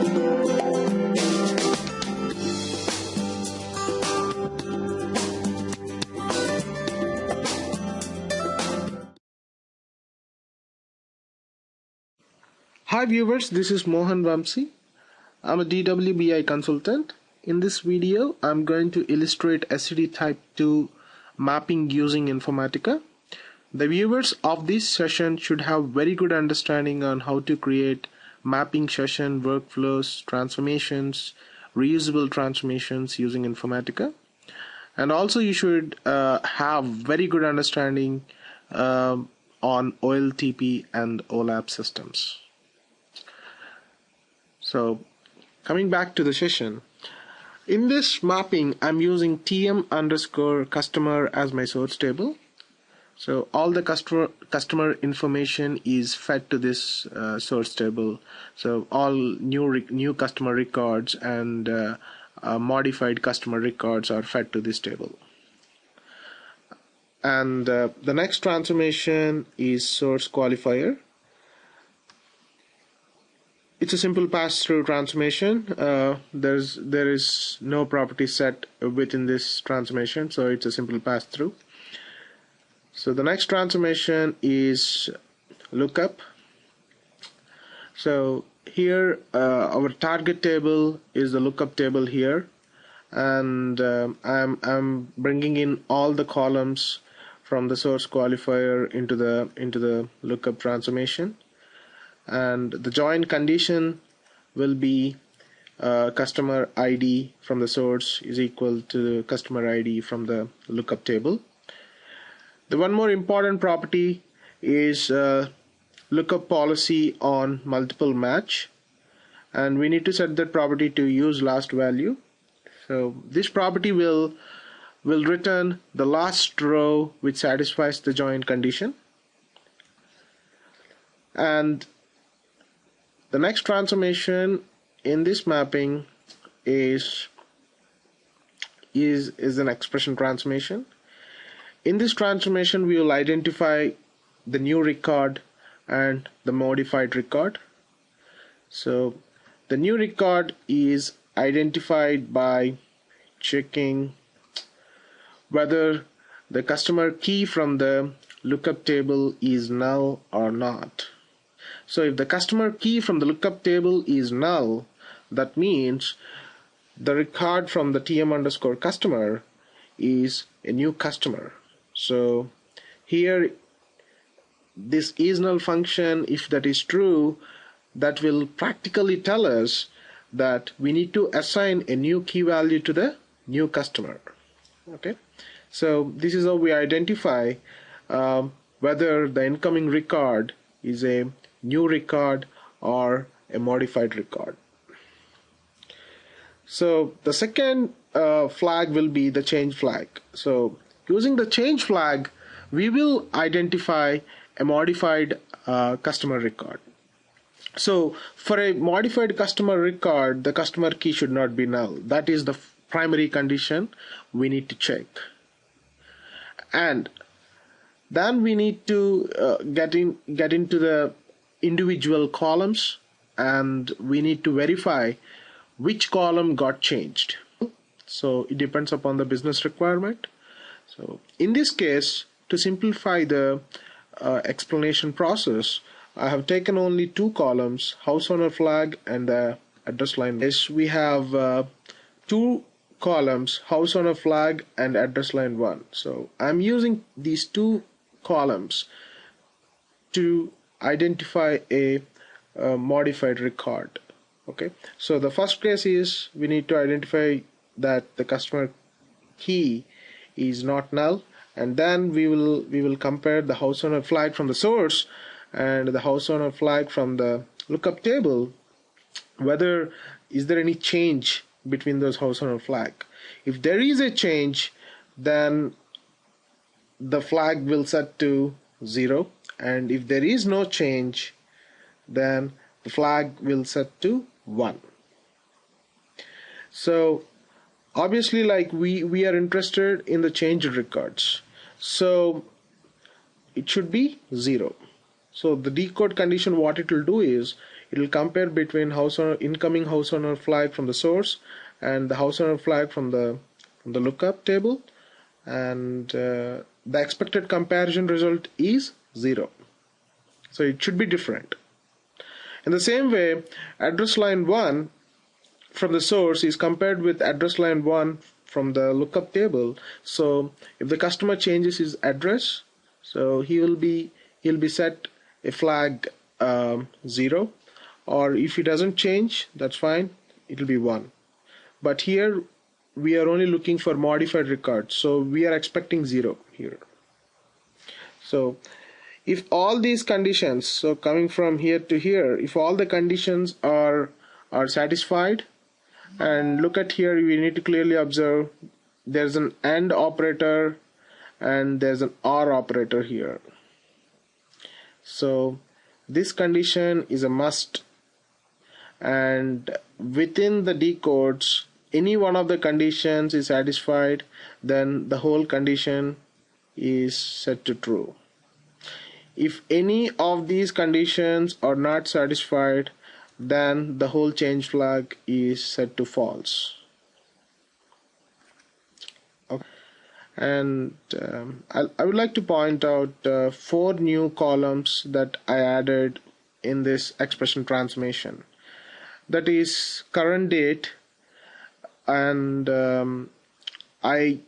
Hi viewers, this is Mohan Vamsi. I'm a DWBI consultant. In this video, I'm going to illustrate STD Type 2 mapping using Informatica. The viewers of this session should have very good understanding on how to create mapping session, workflows, transformations, reusable transformations using Informatica. And also you should have very good understanding on OLTP and OLAP systems. So coming back to the session, in this mapping I'm using TM_customer as my source table. So all the customer information is fed to this source table. So all new customer records and modified customer records are fed to this table. And the next transformation is source qualifier. It's a simple pass-through transformation. There is no property set within this transformation, so it's a simple pass-through. So the next transformation is lookup. So here our target table is the lookup table here, and I'm bringing in all the columns from the source qualifier into the lookup transformation. And the join condition will be customer ID from the source is equal to customer ID from the lookup table. The one more important property is lookup policy on multiple match, and we need to set that property to use last value. So this property will return the last row which satisfies the join condition. And the next transformation in this mapping is an expression transformation. In this transformation, we will identify the new record and the modified record. So the new record is identified by checking whether the customer key from the lookup table is null or not. So if the customer key from the lookup table is null, that means the record from the TM_customer is a new customer. So here this is null function, if that is true, that will practically tell us that we need to assign a new key value to the new customer. Okay, so this is how we identify whether the incoming record is a new record or a modified record. So the second flag will be the change flag. So using the change flag, we will identify a modified customer record. So for a modified customer record, the customer key should not be null. That is the primary condition we need to check. And then we need to get into the individual columns, and we need to verify which column got changed. So it depends upon the business requirement. So in this case, to simplify the explanation process, I have taken only two columns, house owner flag and the address line. Yes, we have two columns, house owner flag and address line 1. So I'm using these two columns to identify a modified record. Okay, so the first case is we need to identify that the customer key is not null, and then we will compare the house owner flag from the source and the house owner flag from the lookup table, whether is there any change between those house owner flag. If there is a change, then the flag will set to 0, and if there is no change, then the flag will set to 1. So obviously, like we are interested in the changed records, so it should be 0. So the decode condition, what it will do is it will compare between incoming house owner flag from the source and the house owner flag from the lookup table, and the expected comparison result is 0. So it should be different. In the same way, address line 1 from the source is compared with address line 1 from the lookup table. So if the customer changes his address, so he'll be set a flag 0, or if he doesn't change, that's fine, it'll be 1. But here we are only looking for modified records, so we are expecting 0 here. So if all these conditions, so coming from here to here, if all the conditions are satisfied, and look at here, we need to clearly observe there's an AND operator and there's an OR operator here. So this condition is a must, and within the decodes, any one of the conditions is satisfied, then the whole condition is set to true. If any of these conditions are not satisfied, then the whole change flag is set to false. Okay. And I would like to point out 4 new columns that I added in this expression transformation. That is current date, and I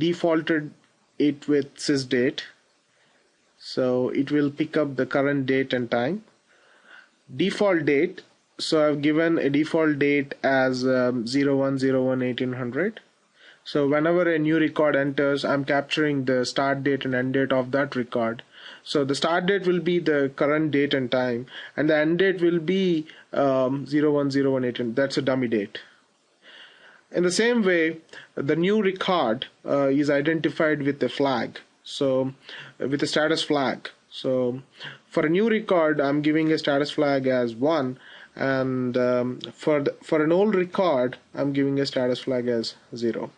defaulted it with sysdate, so it will pick up the current date and time. Default date, so I've given a default date as 01/01/1800. So whenever a new record enters, I'm capturing the start date and end date of that record. So the start date will be the current date and time, and the end date will be 01/01/1800. That's a dummy date. In the same way, the new record is identified with a flag, so with a status flag. So for a new record, I'm giving a status flag as 1, and for an old record, I'm giving a status flag as 0.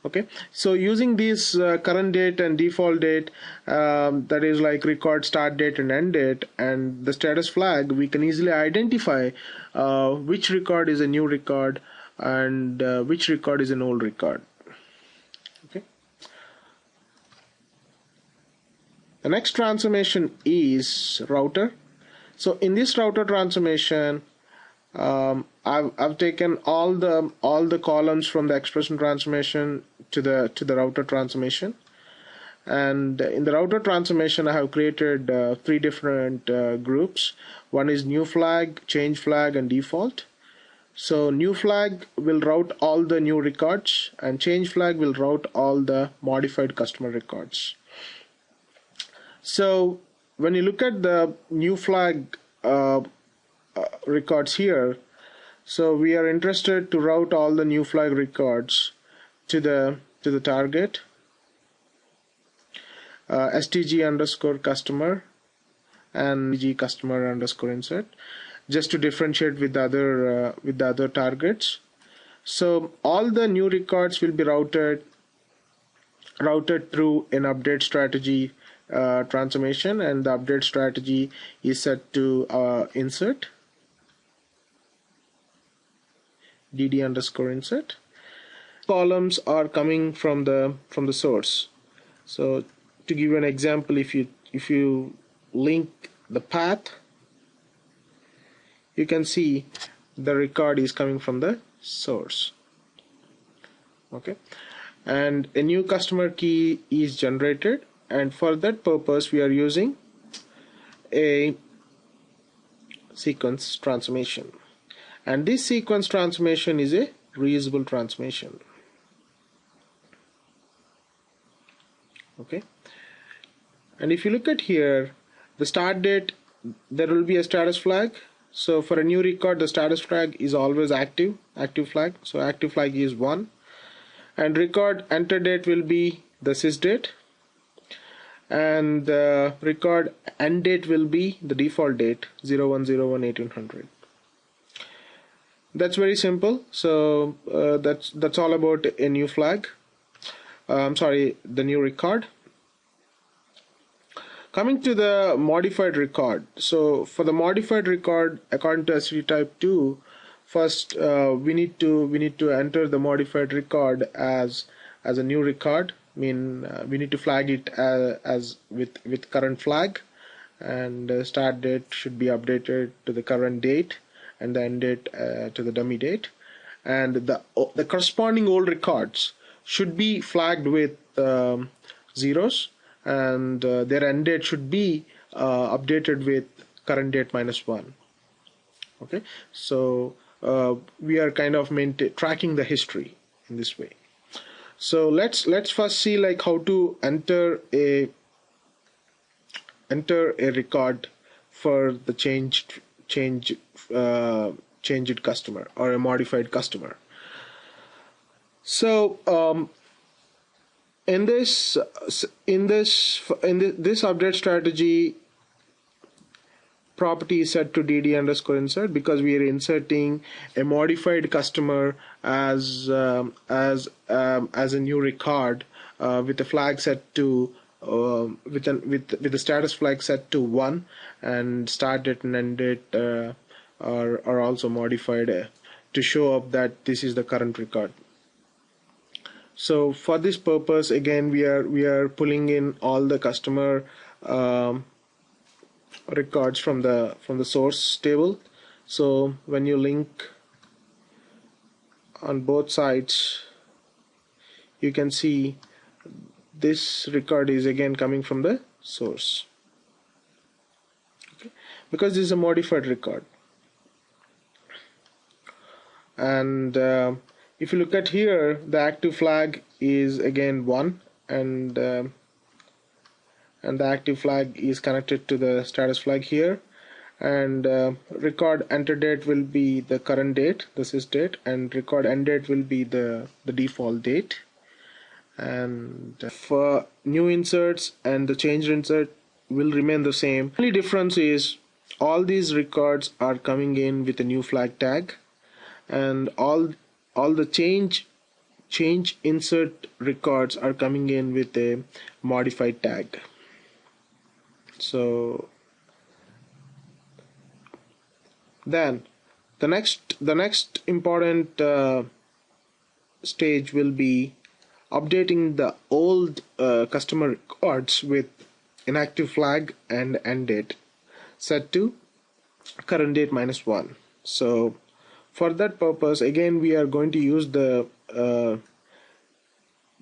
Okay, so using this current date and default date, that is like record start date and end date, and the status flag, we can easily identify which record is a new record and which record is an old record. Okay. The next transformation is router. So in this router transformation, I've taken all the columns from the expression transformation to the router transformation, and in the router transformation I have created 3 different groups. One is new flag, change flag, and default. So new flag will route all the new records, and change flag will route all the modified customer records. So when you look at the new flag records here, so we are interested to route all the new flag records to the target stg underscore customer and stg customer underscore insert, just to differentiate with the other targets. So all the new records will be routed through an update strategy transformation, and the update strategy is set to insert dd underscore insert. Columns are coming from the source. So to give you an example, if you link the path, you can see the record is coming from the source. Okay, and a new customer key is generated, and for that purpose we are using a sequence transformation, and this sequence transformation is a reusable transformation. Okay, and if you look at here, the start date, there will be a status flag. So for a new record, the status flag is always active flag. So active flag is 1, and record enter date will be the sys date, and the record end date will be the default date 01/01/1800. That's very simple. So that's all about a new flag. The new record. Coming to the modified record. So for the modified record, according to STD type 2, first we need to enter the modified record as a new record. We need to flag it as with current flag, and start date should be updated to the current date, and the end date to the dummy date, and the corresponding old records should be flagged with zeros, and their end date should be updated with current date -1. Okay, so we are kind of tracking the history in this way. So let's first see like how to enter a record for the changed customer or a modified customer. So in this update strategy, property is set to dd_insert because we are inserting a modified customer as a new record with a flag set to with the status flag set to 1, and start date and end date are also modified to show up that this is the current record. So for this purpose, again, we are pulling in all the customer records from the source table. So when you link on both sides, you can see this record is again coming from the source, okay, because this is a modified record. And if you look at here, the active flag is again 1, and the active flag is connected to the status flag here, and record enter date will be the current date, the sys date, and record end date will be the default date. And for new inserts and the changed insert will remain the same. The only difference is all these records are coming in with a new flag tag, and all the change insert records are coming in with a modified tag. So then the next important stage will be updating the old customer records with inactive flag and end date set to current date -1. So for that purpose, again, we are going to use the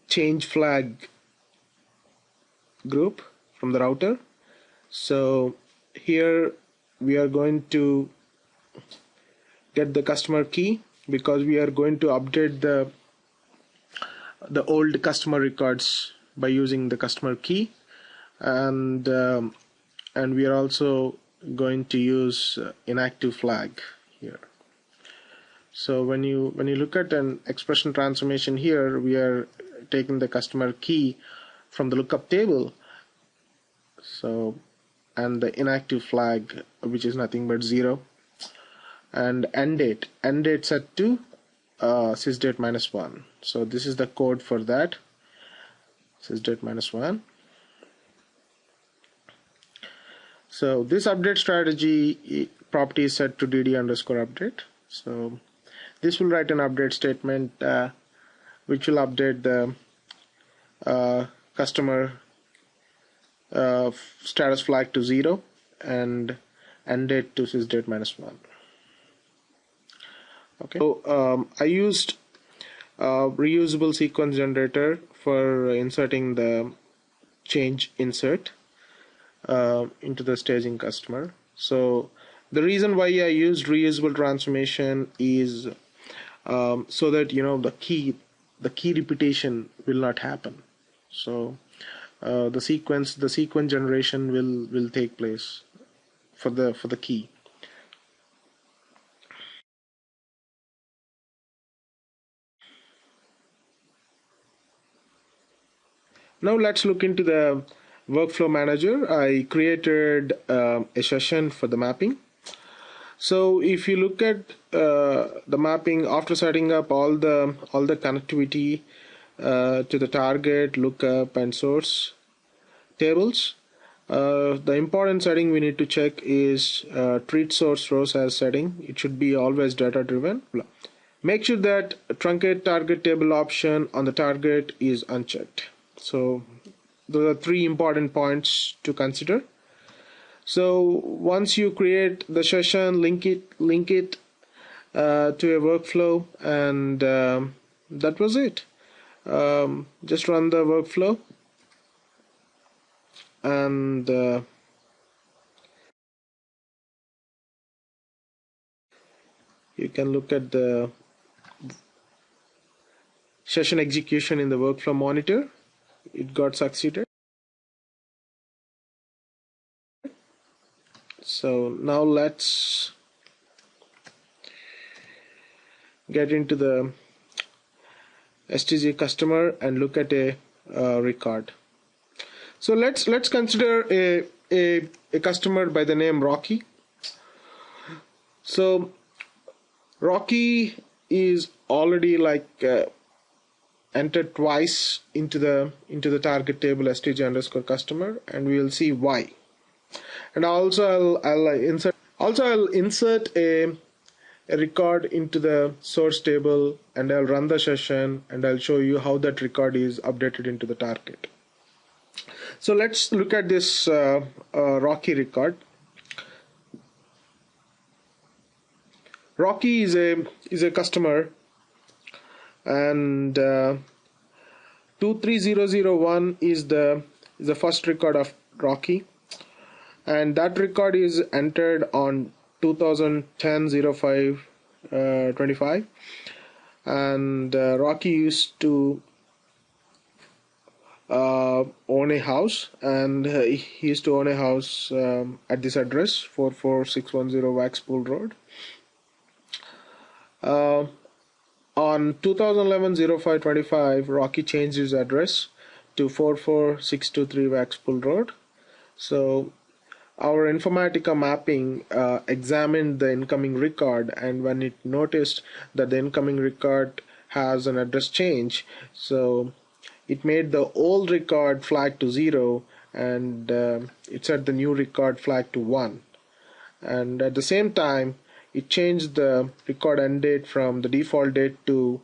change flag group from the router. So here we are going to get the customer key, because we are going to update the old customer records by using the customer key, and we are also going to use inactive flag here. So when you look at an expression transformation here, we are taking the customer key from the lookup table, so, and the inactive flag, which is nothing but 0, and end date set to sysdate -1. So this is the code for that, sysdate -1. So this update strategy property is set to dd_update. So this will write an update statement which will update the customer status flag to 0 and end date to sysdate -1. Okay, so I used reusable sequence generator for inserting the change insert into the staging customer. So the reason why I used reusable transformation is so that the key repetition will not happen. So the sequence generation will take place for the key. Now let's look into the workflow manager. I created a session for the mapping. So if you look at the mapping, after setting up all the connectivity to the target, lookup, and source tables, The important setting we need to check is treat source rows as setting. It should be always data driven. Make sure that truncate target table option on the target is unchecked. So those are three important points to consider. So once you create the session, link it to a workflow, and that was it. Just run the workflow, and you can look at the session execution in the workflow monitor. It got succeeded. So now let's get into the STG customer and look at a record. So let's consider a customer by the name Rocky. So Rocky is already entered twice into the target table STG underscore customer, and we will see why. And also I'll insert a record into the source table, and I'll run the session, and I'll show you how that record is updated into the target. So let's look at this Rocky record. Rocky is a customer, and 23001 is the first record of Rocky, and that record is entered on 2010-05-25, and Rocky used to own a house, and he used to own a house at this address, 44610 Waxpool Road. On 2011-05-25, Rocky changed his address to 44623 Waxpool Road. So our Informatica mapping examined the incoming record, and when it noticed that the incoming record has an address change, so it made the old record flag to 0, and it set the new record flag to 1. And at the same time, it changed the record end date from the default date to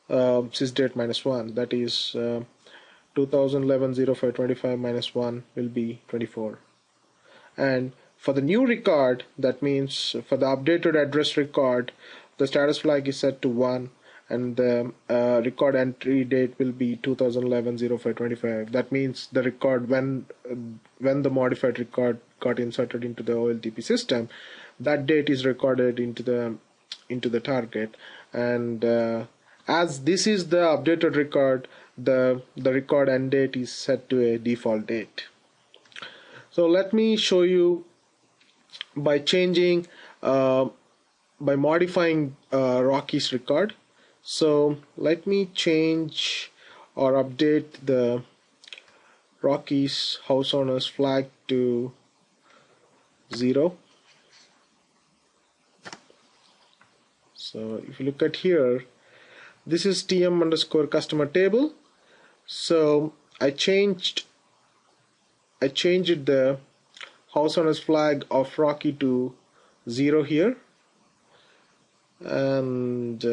sysdate -1. That is 2011-05-25 -1 will be 24. And for the new record, that means for the updated address record, the status flag is set to 1, and the record entry date will be 2011-05-25. That means the record when the modified record got inserted into the OLTP system, that date is recorded into the target. And as this is the updated record, the record end date is set to a default date. So let me show you by changing by modifying Rocky's record. So let me change or update the Rocky's house owner's flag to 0. So if you look at here, this is TM underscore customer table. So I changed the house owner's flag of Rocky to 0 here, and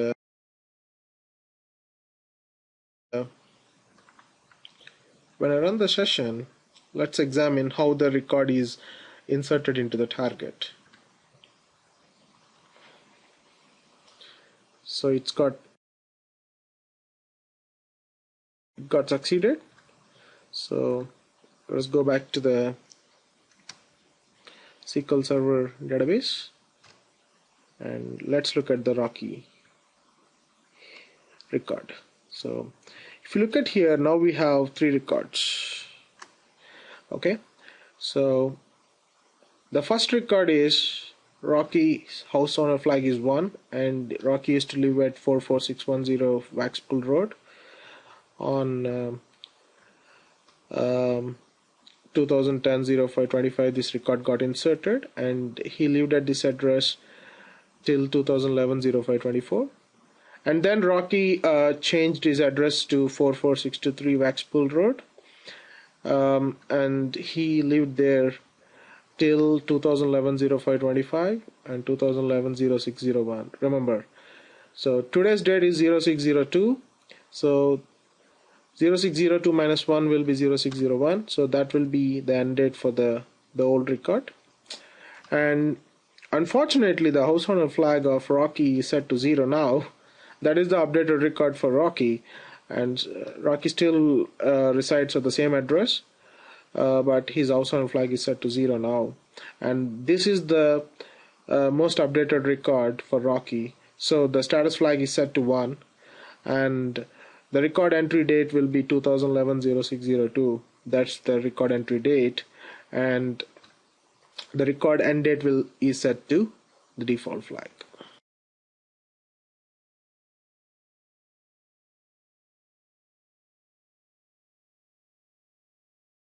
when I run the session, let's examine how the record is inserted into the target. So it got succeeded. So let's go back to the SQL Server database, and let's look at the Rocky record. So if you look at here, now we have 3 records. Okay, so the first record is Rocky's house owner flag is 1, and Rocky used to live at 44610 Waxpool Road. On 2010-05-25, this record got inserted, and he lived at this address till 2011-05-24. And then Rocky changed his address to 44623 Waxpool Road, and he lived there till 2011-05-25 and 2011-06-01. Remember, so today's date is 0602. So 0602 minus 1 will be 0601. So that will be the end date for the old record. And unfortunately, the house owner flag of Rocky is set to 0 now. That is the updated record for Rocky. And Rocky still resides at the same address, but his house owner flag is set to 0 now. And this is the most updated record for Rocky. So the status flag is set to 1, and the record entry date will be 2011-06-02. That's the record entry date, and the record end date is set to the default flag.